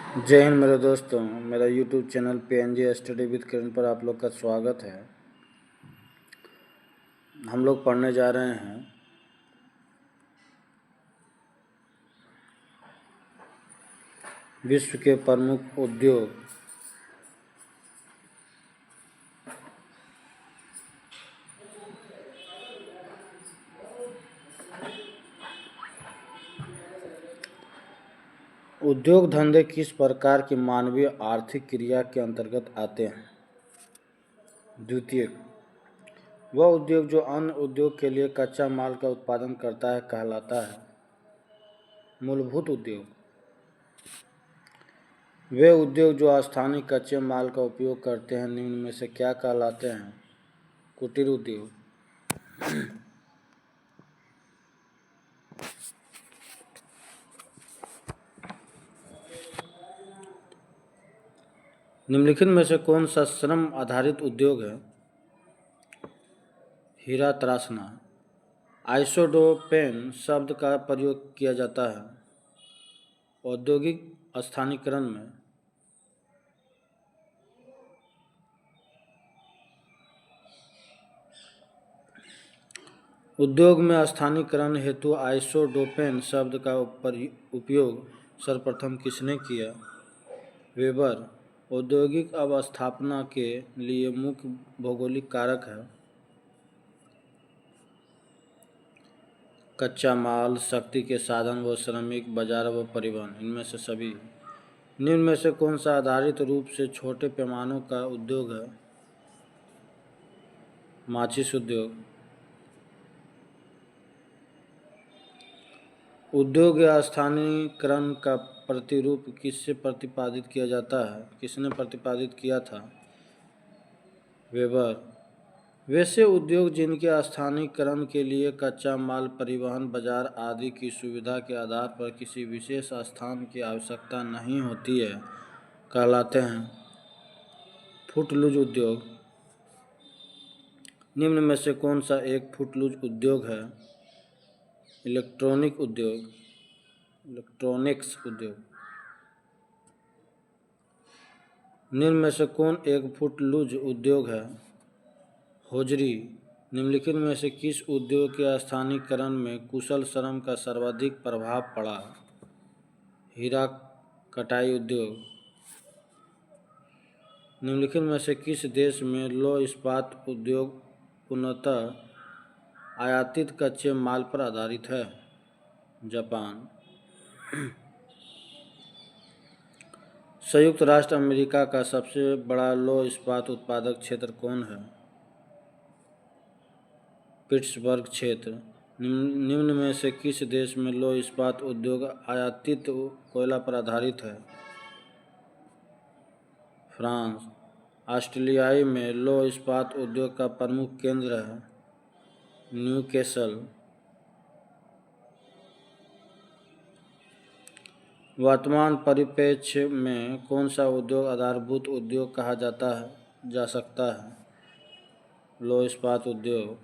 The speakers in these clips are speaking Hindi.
जय हिंद मेरे दोस्तों। मेरा YouTube channel PNG study with Kiran पर आप लोग का स्वागत है। हम लोग पढ़ने जा रहे हैं विश्व के प्रमुख उद्योग। उद्योग धंधे किस प्रकार की मानवीय आर्थिक क्रिया के अंतर्गत आते हैं? द्वितीय, वह उद्योग जो अन्य उद्योग के लिए कच्चा माल का उत्पादन करता है कहलाता है। मूलभूत उद्योग, वे उद्योग जो स्थानीय कच्चे माल का उपयोग करते हैं निम्न में से क्या कहलाते हैं? कुटीर उद्योग। निम्नलिखित में से कौन सा श्रम आधारित उद्योग है? हीरा तराशना। आइसोडोपेन शब्द का प्रयोग किया जाता है औद्योगिक स्थानीयकरण में। उद्योग में स्थानीयकरण हेतु आइसोडोपेन शब्द का उपयोग सर्वप्रथम किसने किया? वेबर। औद्योगिक अवस्थापना के लिए मुख्य भौगोलिक कारक है कच्चा माल, शक्ति के साधन व श्रमिक, बाजार व परिवहन। इनमें से सभी। निम्न में से कौन सा आधारित रूप से छोटे पैमानों का उद्योग है? माचिस उद्योग। उद्योग या स्थानीयकरण का प्रतिरूप किससे प्रतिपादित किया जाता है? किसने प्रतिपादित किया था? वेबर। वैसे उद्योग जिनके स्थानीयकरण के लिए कच्चा माल, परिवहन, बाजार आदि की सुविधा के आधार पर किसी विशेष स्थान की आवश्यकता नहीं होती है कहलाते हैं फुटलूज उद्योग। निम्न में से कौन सा एक फुटलूज उद्योग है? इलेक्ट्रॉनिक उद्योग, इलेक्ट्रॉनिक्स उद्योग। निम्न में से कौन एक फुटलूज उद्योग है? होजरी। निम्नलिखित में से किस उद्योग के स्थानीयकरण में कुशल श्रम का सर्वाधिक प्रभाव पड़ा? हीरा कटाई उद्योग। निम्नलिखित में से किस देश में लौह इस्पात उद्योग पूर्णतः आयातित कच्चे माल पर आधारित है? जापान। संयुक्त राष्ट्र अमेरिका का सबसे बड़ा लौह इस्पात उत्पादक क्षेत्र कौन है? पिट्सबर्ग क्षेत्र। निम्न में से किस देश में लौह इस्पात उद्योग आयातित कोयला पर आधारित है? फ्रांस। ऑस्ट्रेलियाई में लौह इस्पात उद्योग का प्रमुख केंद्र है न्यूकैसल। वर्तमान परिप्रेक्ष्य में कौन सा उद्योग आधारभूत उद्योग कहा जा सकता है? लौह इस्पात उद्योग।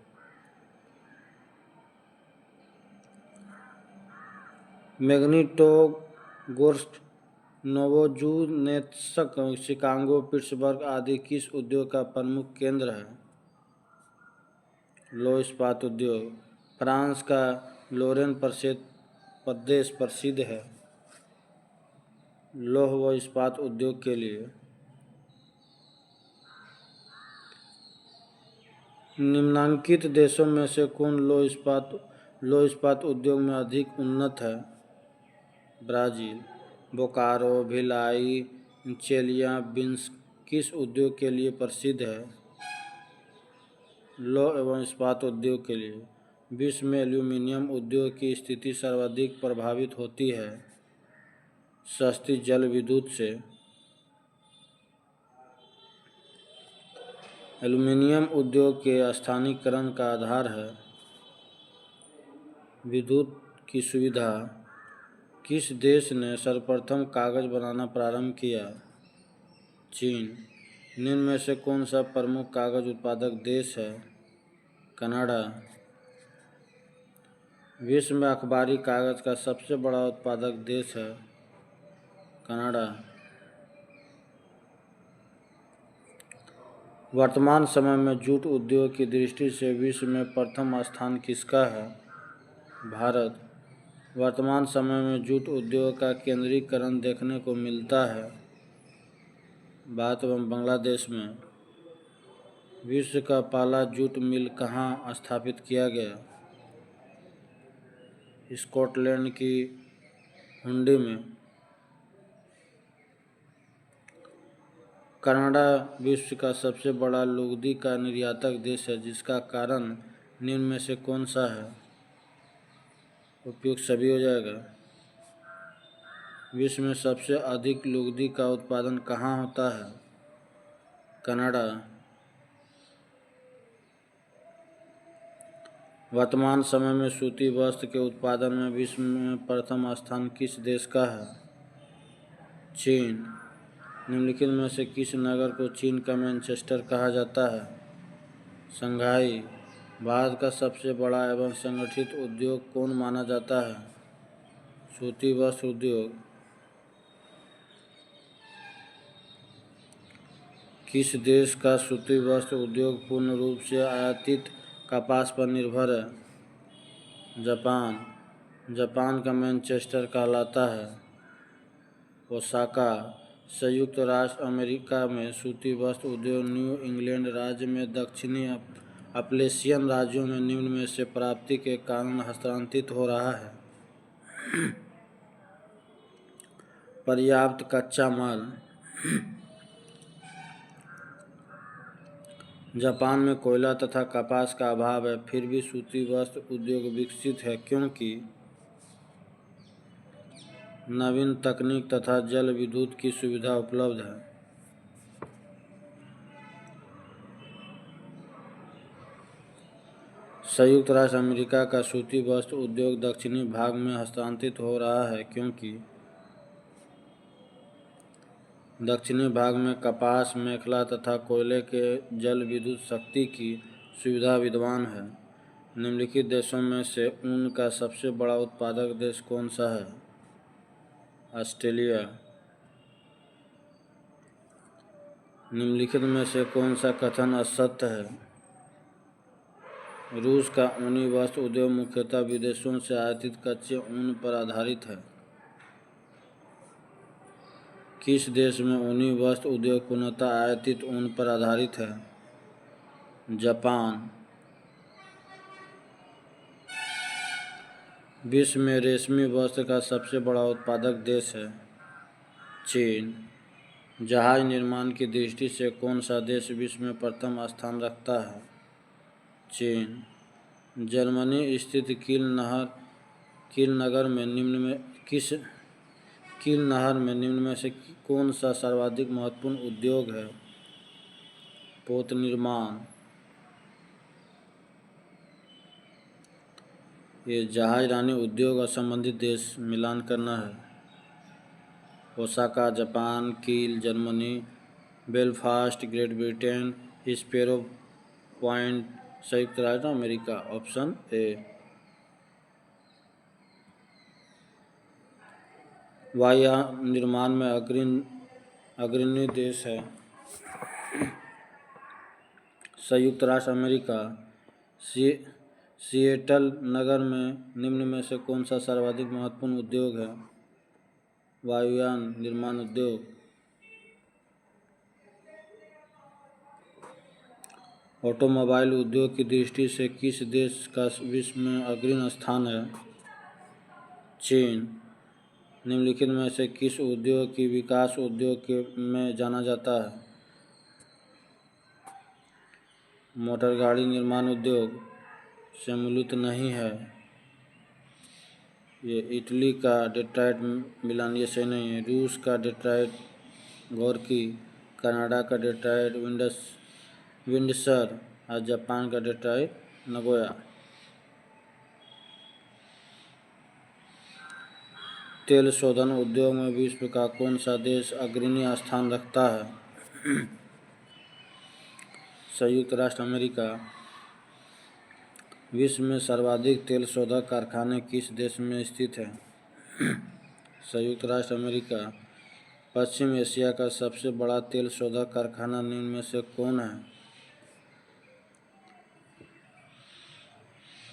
मैग्नीटोगोर्स्क, नोवोजुनेत्स्क, शिकागो, पिट्सबर्ग आदि किस उद्योग का प्रमुख केंद्र है? लौह इस्पात उद्योग। फ्रांस का लोरेन प्रदेश प्रसिद्ध है लौह व इस्पात उद्योग के लिए। निम्नांकित देशों में से कौन लौह इस्पात उद्योग में अधिक उन्नत है? ब्राज़ील। बोकारो, भिलाई, चेलियाबिंस्क किस उद्योग के लिए प्रसिद्ध है? लौह एवं इस्पात उद्योग के लिए। विश्व में एल्यूमीनियम उद्योग की स्थिति सर्वाधिक प्रभावित होती है सस्ती जल विद्युत से। एल्यूमीनियम उद्योग के स्थानीयकरण का आधार है विद्युत की सुविधा। किस देश ने सर्वप्रथम कागज बनाना प्रारंभ किया? चीन। निम्न में से कौन सा प्रमुख कागज उत्पादक देश है? कनाडा। विश्व में अखबारी कागज का सबसे बड़ा उत्पादक देश है कनाडा। वर्तमान समय में जूट उद्योग की दृष्टि से विश्व में प्रथम स्थान किसका है? भारत। वर्तमान समय में जूट उद्योग का केंद्रीकरण देखने को मिलता है भारत एवं बांग्लादेश में। विश्व का पहला जूट मिल कहाँ स्थापित किया गया? स्कॉटलैंड की हुंडी में। कनाडा विश्व का सबसे बड़ा लुगदी का निर्यातक देश है, जिसका कारण निम्न में से कौन सा है? उपयुक्त सभी हो जाएगा। विश्व में सबसे अधिक लुगदी का उत्पादन कहाँ होता है? कनाडा। वर्तमान समय में सूती वस्त्र के उत्पादन में विश्व में प्रथम स्थान किस देश का है? चीन। निम्नलिखित में से किस नगर को चीन का मैनचेस्टर कहा जाता है? शंघाई। भारत का सबसे बड़ा एवं संगठित उद्योग कौन माना जाता है? सूती वस्त्र उद्योग। किस देश का सूती वस्त्र उद्योग पूर्ण रूप से आयातित कपास पर निर्भर है? जापान। जापान का मैनचेस्टर कहलाता है ओसाका। संयुक्त राष्ट्र अमेरिका में सूती वस्त्र उद्योग न्यू इंग्लैंड राज्य में दक्षिणी अपलेशियन राज्यों में निम्न में से प्राप्ति के कारण हस्तांतरित हो रहा है? पर्याप्त कच्चा माल। जापान में कोयला तथा कपास का अभाव है, फिर भी सूती वस्त्र उद्योग विकसित है क्योंकि नवीन तकनीक तथा जल विद्युत की सुविधा उपलब्ध है। संयुक्त राष्ट्र अमेरिका का सूती वस्त्र उद्योग दक्षिणी भाग में हस्तांतरित हो रहा है क्योंकि दक्षिणी भाग में कपास, मेखला तथा कोयले के जल विद्युत शक्ति की सुविधा विद्यमान है। निम्नलिखित देशों में से ऊन का सबसे बड़ा उत्पादक देश कौन सा है? ऑस्ट्रेलिया। निम्नलिखित में से कौन सा कथन असत्य है? रूस का ऊनी वस्त्र उद्योग मुख्यतः विदेशों से आयातित कच्चे ऊन पर आधारित है। किस देश में ऊनी वस्त्र उद्योग पूर्णतः आयातित ऊन पर आधारित है? जापान। विश्व में रेशमी वस्त्र का सबसे बड़ा उत्पादक देश है? चीन। जहाज निर्माण की दृष्टि से कौन सा देश विश्व में प्रथम स्थान रखता है? चीन। जर्मनी स्थित कील नहर में निम्न में से कौन सा सर्वाधिक महत्वपूर्ण उद्योग है? पोत निर्माण। ये जहाज रानी उद्योग और संबंधित देश मिलान करना है। ओसाका जापान, कील Germany, Belfast great Britain, sparrow point संयुक्त राज्य अमेरिका। Option A. वायुयान निर्माण में अग्रणी देश है? संयुक्त राष्ट्र अमेरिका। सिएटल नगर में निम्न में से कौन सा सर्वाधिक महत्वपूर्ण उद्योग है? वायुयान निर्माण उद्योग। ऑटोमोबाइल उद्योग की दृष्टि से किस देश का विश्व में अग्रणी स्थान है? चीन। निम्नलिखित में से किस उद्योग की विकास उद्योग में जाना जाता है? मोटर गाड़ी निर्माण उद्योग सम्मिलित नहीं है। ये इटली का डेट्रॉइट मिलान ये सही नहीं है। रूस का डेट्रॉइट गोर्की, कनाडा का डेट्रॉइट विंडसर और जापान का डेट्रॉइट नगोया। तेल शोधन उद्योग में विश्व का कौन सा देश अग्रणी स्थान रखता है? संयुक्त राष्ट्र अमेरिका। विश्व में सर्वाधिक तेल शोधक कारखाने किस देश में स्थित हैं? संयुक्त राष्ट्र अमेरिका। पश्चिम एशिया का सबसे बड़ा तेल शोधक कारखाना निम्न में से कौन है?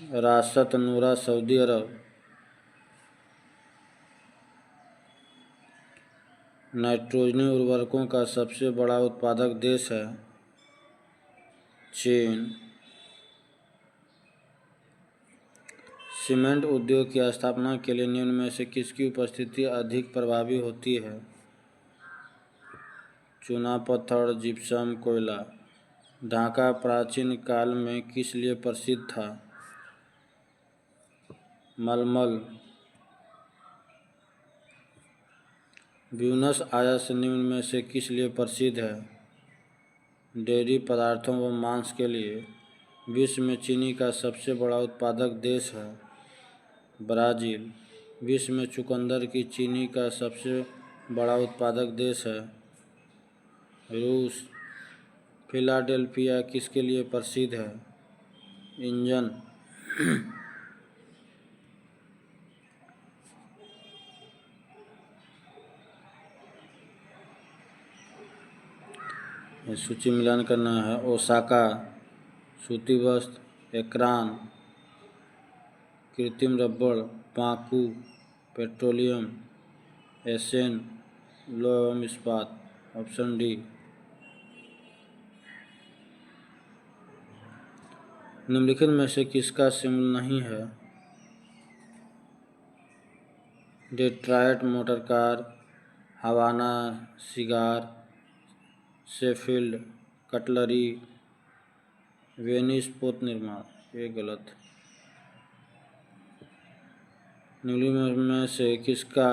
रासत नूरा सऊदी अरब। नाइट्रोजनी उर्वरकों का सबसे बड़ा उत्पादक देश है चीन। सीमेंट उद्योग की स्थापना के लिए निम्न में से किसकी उपस्थिति अधिक प्रभावी होती है? चूना पत्थर, जिप्सम, कोयला। ढाका प्राचीन काल में किस लिए प्रसिद्ध था? मलमल। ब्यूनस आयर्स निम्न में से किस लिए प्रसिद्ध है? डेयरी पदार्थों व मांस के लिए। विश्व में चीनी का सबसे बड़ा उत्पादक देश है ब्राज़ील। विश्व में चुकंदर की चीनी का सबसे बड़ा उत्पादक देश है रूस। फिलाडेल्फिया किसके लिए प्रसिद्ध है? इंजन। सूची मिलान करना है। ओसाका सूती वस्त्र, एक्रान कृत्रिम रबड़, पाकू पेट्रोलियम, एसेन लौह एवं इस्पात। Option D. निम्नलिखित में से किसका सिंबल नहीं है? Detroit motor car, Havana cigar, Sheffield cutlery, Venice पोत निर्माण। ये गलत। निम्नलिखित में से किसका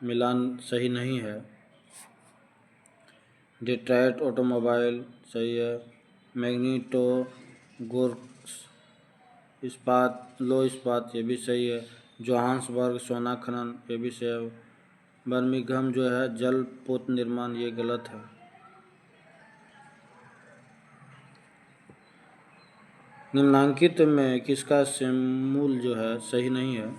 मिलान सही नहीं है? डेट्रॉयट ऑटोमोबाइल सही है। मैग्नीटो गोर्क्स इस्पात लो इस्पात ये भी सही है। जोहान्सबर्ग सोना खनन ये भी सही है। बर्मिंघम जो है जल पोत निर्माण ये गलत है। निम्नांकित में किसका सिंबल जो है सही नहीं है?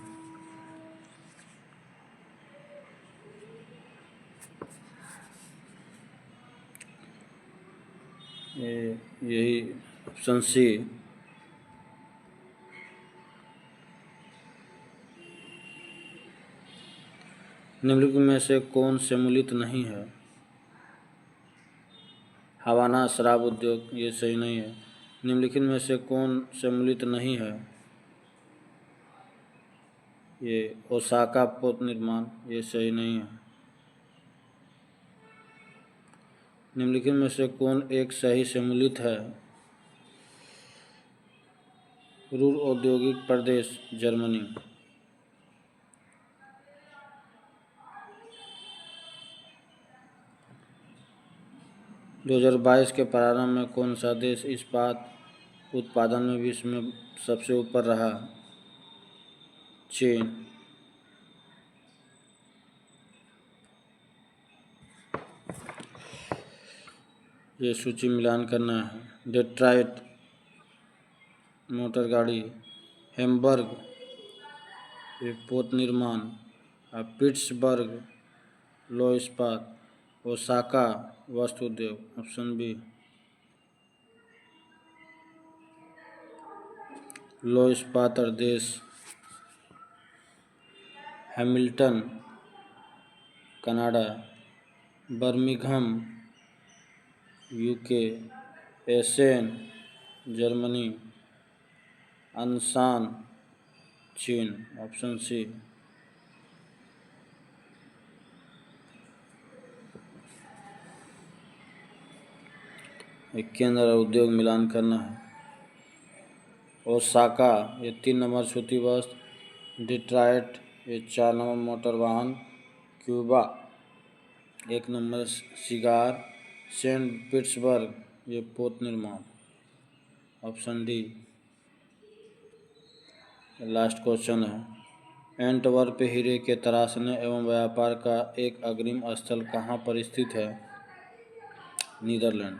यही ऑप्शन सी। निम्नलिखित में से कौन सम्मिलित नहीं है? हवाना शराब उद्योग ये सही नहीं है। निम्नलिखित में से कौन सम्मिलित नहीं है? ये ओसाका पोत निर्माण ये सही नहीं है। निम्नलिखित में से कौन एक सही सम्मिलित है? रूर औद्योगिक प्रदेश जर्मनी। 2022 के प्रारंभ में कौन सा देश इस्पात उत्पादन में विश्व में सबसे ऊपर रहा? चीन। ये सूची मिलान करना है। डेट्रॉयट मोटर गाड़ी, हैम्बर्ग ये पोत निर्माण, पिट्सबर्ग लौह इस्पात, ओसाका वस्त्र उद्योग। Option B. लौह इस्पात देश Hamilton Canada, Birmingham UK, Essen Germany, Anshan चीन। Option C. केंद्र उद्योग मिलान करना है। ओसाका ये 3 नंबर सूती वस्त्र, डिट्रॉयट ये 4 नंबर मोटर वाहन, Cuba 1 number cigar, Saint Petersburg ये पोत निर्माण। Option D. लास्ट क्वेश्चन है। एंटवर्प हीरे के तराशने एवं व्यापार का एक अग्रिम स्थल कहाँ पर स्थित है? नीदरलैंड।